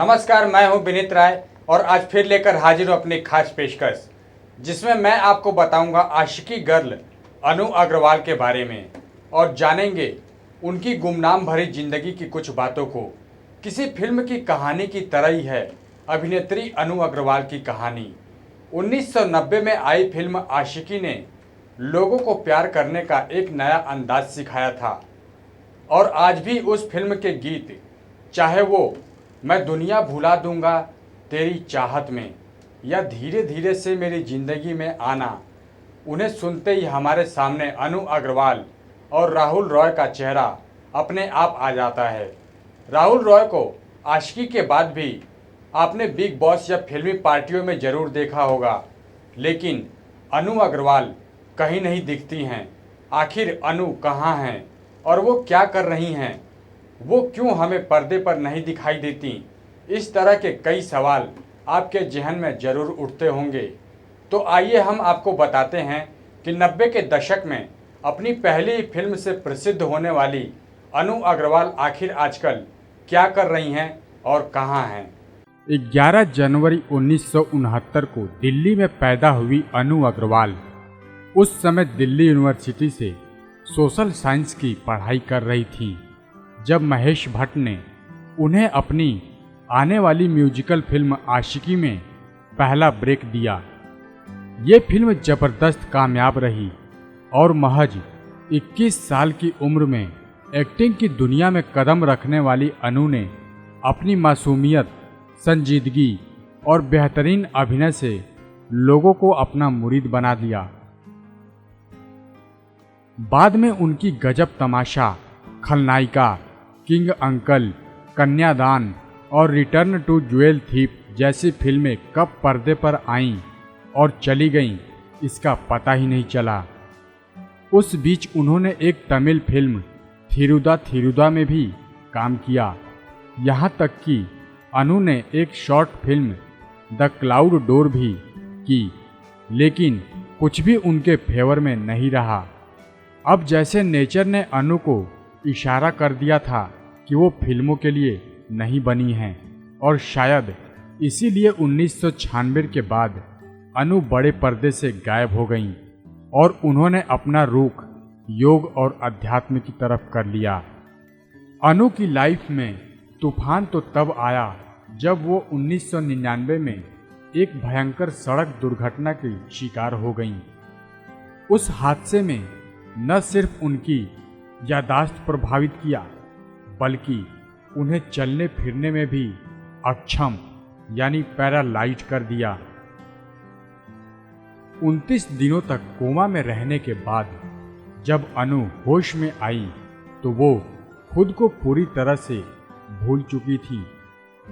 नमस्कार, मैं हूं विनीत राय और आज फिर लेकर हाजिर हूं अपनी खास पेशकश, जिसमें मैं आपको बताऊंगा आशिकी गर्ल अनु अग्रवाल के बारे में और जानेंगे उनकी गुमनाम भरी जिंदगी की कुछ बातों को। किसी फिल्म की कहानी की तरह ही है अभिनेत्री अनु अग्रवाल की कहानी। 1990 में आई फिल्म आशिकी ने लोगों को प्यार करने का एक नया अंदाज सिखाया था और आज भी उस फिल्म के गीत, चाहे वो मैं दुनिया भुला दूंगा तेरी चाहत में या धीरे धीरे से मेरी ज़िंदगी में आना, उन्हें सुनते ही हमारे सामने अनु अग्रवाल और राहुल रॉय का चेहरा अपने आप आ जाता है। राहुल रॉय को आशिकी के बाद भी आपने बिग बॉस या फिल्मी पार्टियों में ज़रूर देखा होगा, लेकिन अनु अग्रवाल कहीं नहीं दिखती हैं। आखिर अनु कहाँ हैं और वो क्या कर रही हैं? वो क्यों हमें पर्दे पर नहीं दिखाई देती? इस तरह के कई सवाल आपके जहन में ज़रूर उठते होंगे। तो आइए हम आपको बताते हैं कि 90 के दशक में अपनी पहली फिल्म से प्रसिद्ध होने वाली अनु अग्रवाल आखिर आजकल क्या कर रही हैं और कहां हैं। 11 जनवरी 1969 को दिल्ली में पैदा हुई अनु अग्रवाल उस समय दिल्ली यूनिवर्सिटी से सोशल साइंस की पढ़ाई कर रही थी जब महेश भट्ट ने उन्हें अपनी आने वाली म्यूजिकल फिल्म आशिकी में पहला ब्रेक दिया। ये फिल्म जबरदस्त कामयाब रही और महज 21 साल की उम्र में एक्टिंग की दुनिया में कदम रखने वाली अनु ने अपनी मासूमियत, संजीदगी और बेहतरीन अभिनय से लोगों को अपना मुरीद बना दिया। बाद में उनकी गजब तमाशा, खलनायिका, किंग अंकल, कन्यादान और रिटर्न टू ज्वेल थीप जैसी फिल्में कब पर्दे पर आईं और चली गईं, इसका पता ही नहीं चला। उस बीच उन्होंने एक तमिल फिल्म थिरुदा थिरुदा में भी काम किया। यहाँ तक कि अनु ने एक short film the cloud door भी की, लेकिन कुछ भी उनके फेवर में नहीं रहा। अब जैसे नेचर ने अनु को इशारा कर दिया था कि वो फिल्मों के लिए नहीं बनी हैं और शायद इसीलिए 1996 के बाद अनु बड़े पर्दे से गायब हो गईं और उन्होंने अपना रुख योग और अध्यात्म की तरफ कर लिया। अनु की लाइफ में तूफान तो तब आया जब वो 1999 में एक भयंकर सड़क दुर्घटना की शिकार हो गईं। उस हादसे में न सिर्फ उनकी याददाश्त प्रभावित किया, बल्कि उन्हें चलने फिरने में भी अक्षम यानी पैरालाइज कर दिया। 29 दिनों तक कोमा में रहने के बाद जब अनु होश में आई तो वो खुद को पूरी तरह से भूल चुकी थी।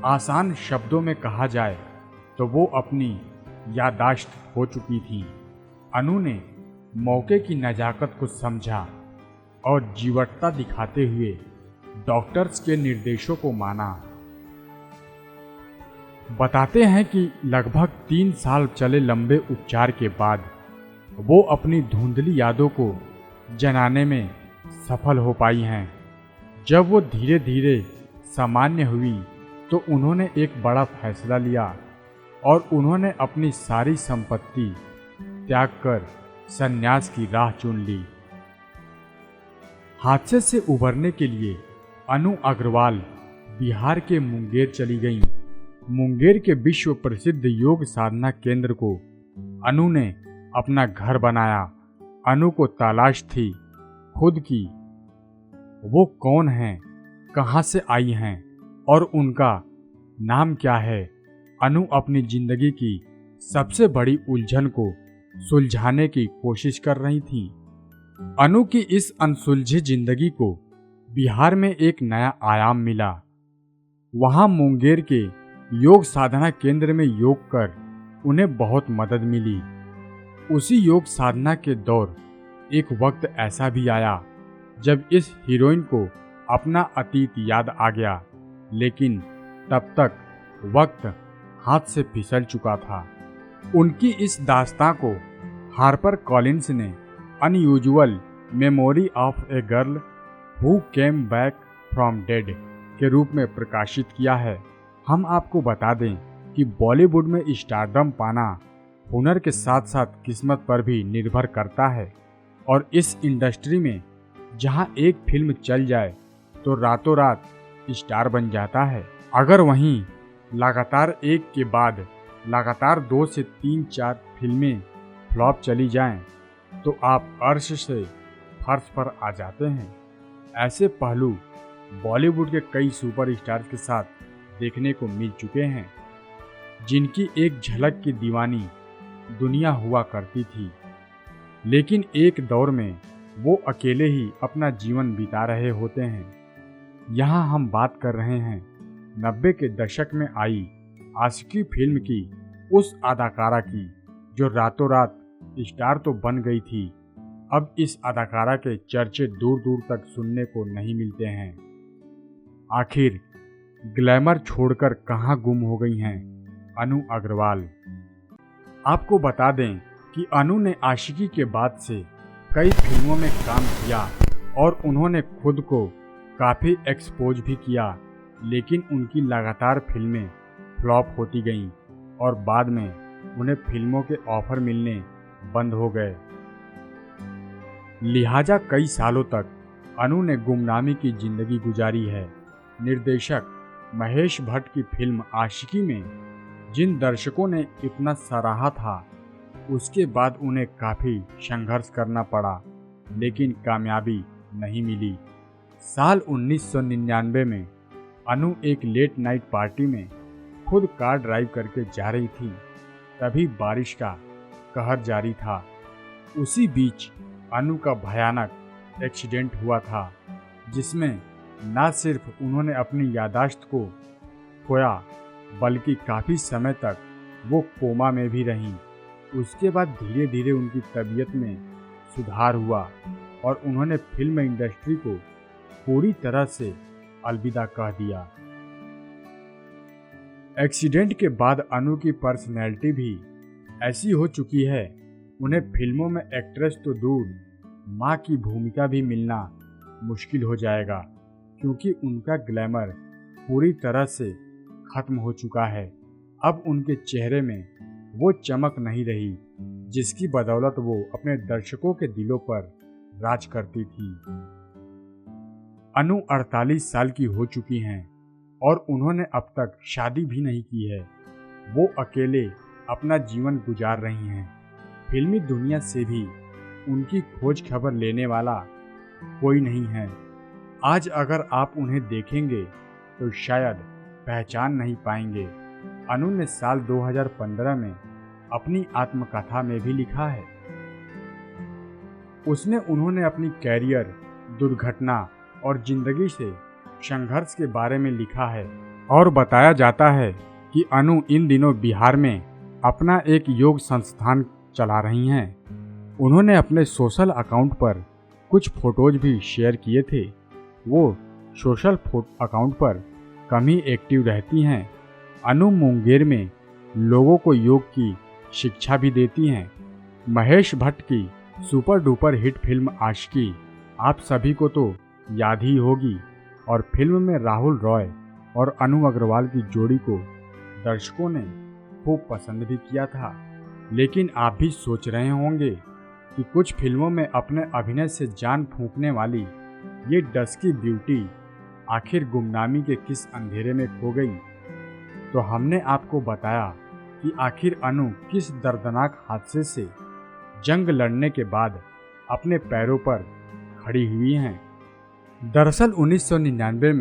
आसान शब्दों में कहा जाए तो वो अपनी याददाश्त खो चुकी थी। अनु ने मौके की नजाकत को समझा और जीवटता दिखाते हुए डॉक्टर्स के निर्देशों को माना। बताते हैं कि लगभग 3 साल चले लंबे उपचार के बाद वो अपनी धुंधली यादों को जनाने में सफल हो पाई हैं। जब वो धीरे धीरे सामान्य हुई तो उन्होंने एक बड़ा फैसला लिया और उन्होंने अपनी सारी संपत्ति त्याग कर संन्यास की राह चुन ली। हादसे से उबरने के लिए अनु अग्रवाल बिहार के मुंगेर चली गईं। मुंगेर के विश्व प्रसिद्ध योग साधना केंद्र को अनु ने अपना घर बनाया। अनु को तलाश थी खुद की। वो कौन हैं, कहाँ से आई हैं और उनका नाम क्या है। अनु अपनी जिंदगी की सबसे बड़ी उलझन को सुलझाने की कोशिश कर रही थी। अनु की इस अनसुलझी जिंदगी को बिहार में एक नया आयाम मिला। वहां मुंगेर के योग साधना केंद्र में योग कर उन्हें बहुत मदद मिली। उसी योग साधना के दौर एक वक्त ऐसा भी आया जब इस हीरोइन को अपना अतीत याद आ गया, लेकिन तब तक वक्त हाथ से फिसल चुका था। उनकी इस दास्तां को हार्पर कॉलिंस ने unusual memory of a girl who came back from dead के रूप में प्रकाशित किया है। हम आपको बता दें कि बॉलीवुड में स्टारडम पाना हुनर के साथ साथ किस्मत पर भी निर्भर करता है और इस इंडस्ट्री में जहां एक फिल्म चल जाए तो रातों रात स्टार बन जाता है। अगर वहीं लगातार एक के बाद लगातार 2 से 3-4 फिल्में फ्लॉप चली जाएं तो आप अर्श से फर्श पर आ जाते हैं। ऐसे पहलू बॉलीवुड के कई सुपरस्टार्स के साथ देखने को मिल चुके हैं, जिनकी एक झलक की दीवानी दुनिया हुआ करती थी, लेकिन एक दौर में वो अकेले ही अपना जीवन बिता रहे होते हैं। यहाँ हम बात कर रहे हैं 90 के दशक में आई आशिकी फिल्म की उस अदाकारा की जो रातों रात स्टार तो बन गई थी। अब इस अदाकारा के चर्चे दूर दूर तक सुनने को नहीं मिलते हैं। आखिर ग्लैमर छोड़कर कहाँ गुम हो गई हैं अनु अग्रवाल। आपको बता दें कि अनु ने आशिकी के बाद से कई फिल्मों में काम किया और उन्होंने खुद को काफ़ी एक्सपोज भी किया, लेकिन उनकी लगातार फिल्में फ्लॉप होती गईं और बाद में उन्हें फिल्मों के ऑफर मिलने बंद हो गए। लिहाजा कई सालों तक अनु ने गुमनामी की जिंदगी गुजारी है। निर्देशक महेश भट्ट की फिल्म आशिकी में जिन दर्शकों ने इतना सराहा था, उसके बाद उन्हें काफ़ी संघर्ष करना पड़ा, लेकिन कामयाबी नहीं मिली। साल 1999 में अनु एक लेट नाइट पार्टी में खुद कार ड्राइव करके जा रही थी, तभी बारिश का कहर जारी था। उसी बीच अनु का भयानक एक्सीडेंट हुआ था, जिसमें न सिर्फ उन्होंने अपनी यादाश्त को खोया, बल्कि काफ़ी समय तक वो कोमा में भी रहीं। उसके बाद धीरे धीरे उनकी तबीयत में सुधार हुआ और उन्होंने फिल्म इंडस्ट्री को पूरी तरह से अलविदा कह दिया। एक्सीडेंट के बाद अनु की पर्सनैलिटी भी ऐसी हो चुकी है, उन्हें फिल्मों में एक्ट्रेस तो दूर माँ की भूमिका भी मिलना मुश्किल हो जाएगा, क्योंकि उनका ग्लैमर पूरी तरह से खत्म हो चुका है। अब उनके चेहरे में वो चमक नहीं रही जिसकी बदौलत वो अपने दर्शकों के दिलों पर राज करती थी। अनु 48 साल की हो चुकी हैं और उन्होंने अब तक शादी भी नहीं की है। वो अकेले अपना जीवन गुजार रही हैं। फिल्मी दुनिया से भी उनकी खोज खबर लेने वाला कोई नहीं है। आज अगर आप उन्हें देखेंगे तो शायद पहचान नहीं पाएंगे। अनु ने साल 2015 में अपनी आत्मकथा में भी लिखा है। उन्होंने अपनी कैरियर, दुर्घटना और जिंदगी से संघर्ष के बारे में लिखा है और बताया जाता है कि अनु इन दिनों बिहार में अपना एक योग संस्थान चला रही हैं। उन्होंने अपने सोशल अकाउंट पर कुछ फोटोज भी शेयर किए थे। वो सोशल अकाउंट पर कम ही एक्टिव रहती हैं। अनु मुंगेर में लोगों को योग की शिक्षा भी देती हैं। महेश भट्ट की सुपर डुपर हिट फिल्म आशिकी आप सभी को तो याद ही होगी और फिल्म में राहुल रॉय और अनु अग्रवाल की जोड़ी को दर्शकों ने खूब पसंद भी किया था। लेकिन आप भी सोच रहे होंगे कि कुछ फिल्मों में अपने अभिनय से जान फूंकने वाली ये डस्की ब्यूटी आखिर गुमनामी के किस अंधेरे में खो गई। तो हमने आपको बताया कि आखिर अनु किस दर्दनाक हादसे से जंग लड़ने के बाद अपने पैरों पर खड़ी हुई हैं। दरअसल 1999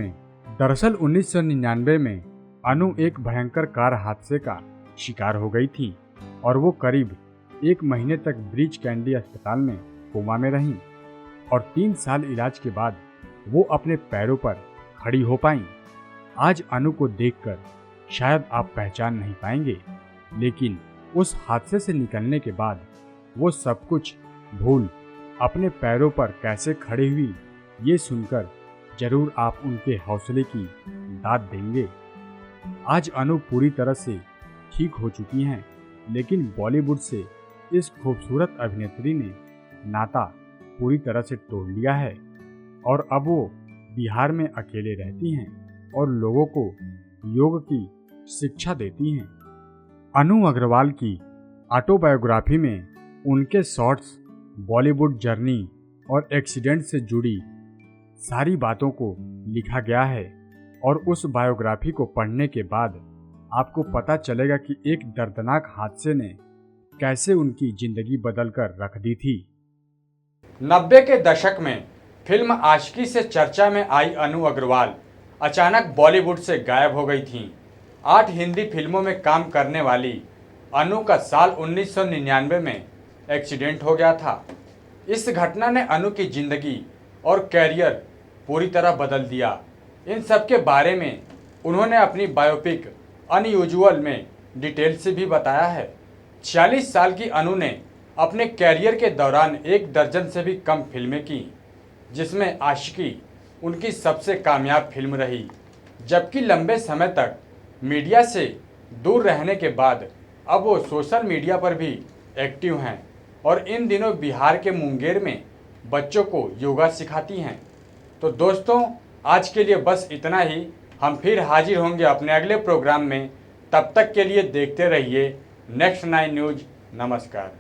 में अनु एक भयंकर कार हादसे का शिकार हो गई थी और वो करीब 1 महीने तक ब्रीच कैंडी अस्पताल में कोमा में रहीं और 3 साल इलाज के बाद वो अपने पैरों पर खड़ी हो पाईं। आज अनु को देखकर शायद आप पहचान नहीं पाएंगे, लेकिन उस हादसे से निकलने के बाद वो सब कुछ भूल अपने पैरों पर कैसे खड़ी हुई, ये सुनकर जरूर आप उनके हौसले की दाद देंगे। आज अनु पूरी तरह से ठीक हो चुकी हैं, लेकिन बॉलीवुड से इस खूबसूरत अभिनेत्री ने नाता पूरी तरह से तोड़ लिया है और अब वो बिहार में अकेले रहती हैं और लोगों को योग की शिक्षा देती हैं। अनु अग्रवाल की ऑटोबायोग्राफी में उनके शॉर्ट्स, बॉलीवुड जर्नी और एक्सीडेंट से जुड़ी सारी बातों को लिखा गया है और उस बायोग्राफी को पढ़ने के बाद आपको पता चलेगा कि एक दर्दनाक हादसे ने कैसे उनकी जिंदगी बदलकर रख दी थी। 90 के दशक में फिल्म आशिकी से चर्चा में आई अनु अग्रवाल अचानक बॉलीवुड से गायब हो गई थीं। 8 हिंदी फिल्मों में काम करने वाली अनु का साल 1999 में एक्सीडेंट हो गया था। इस घटना ने अनु की जिंदगी और कैरियर पूरी तरह बदल दिया। इन सब के बारे में उन्होंने अपनी बायोपिक अनयूजुअल में डिटेल से भी बताया है। 46 साल की अनु ने अपने कैरियर के दौरान 1 दर्जन से भी कम फिल्में की, जिसमें आशिकी उनकी सबसे कामयाब फिल्म रही। जबकि लंबे समय तक मीडिया से दूर रहने के बाद अब वो सोशल मीडिया पर भी एक्टिव हैं और इन दिनों बिहार के मुंगेर में बच्चों को योगा सिखाती हैं। तो दोस्तों, आज के लिए बस इतना ही। हम फिर हाजिर होंगे अपने अगले प्रोग्राम में। तब तक के लिए देखते रहिए नेक्स्ट 9 न्यूज़। नमस्कार।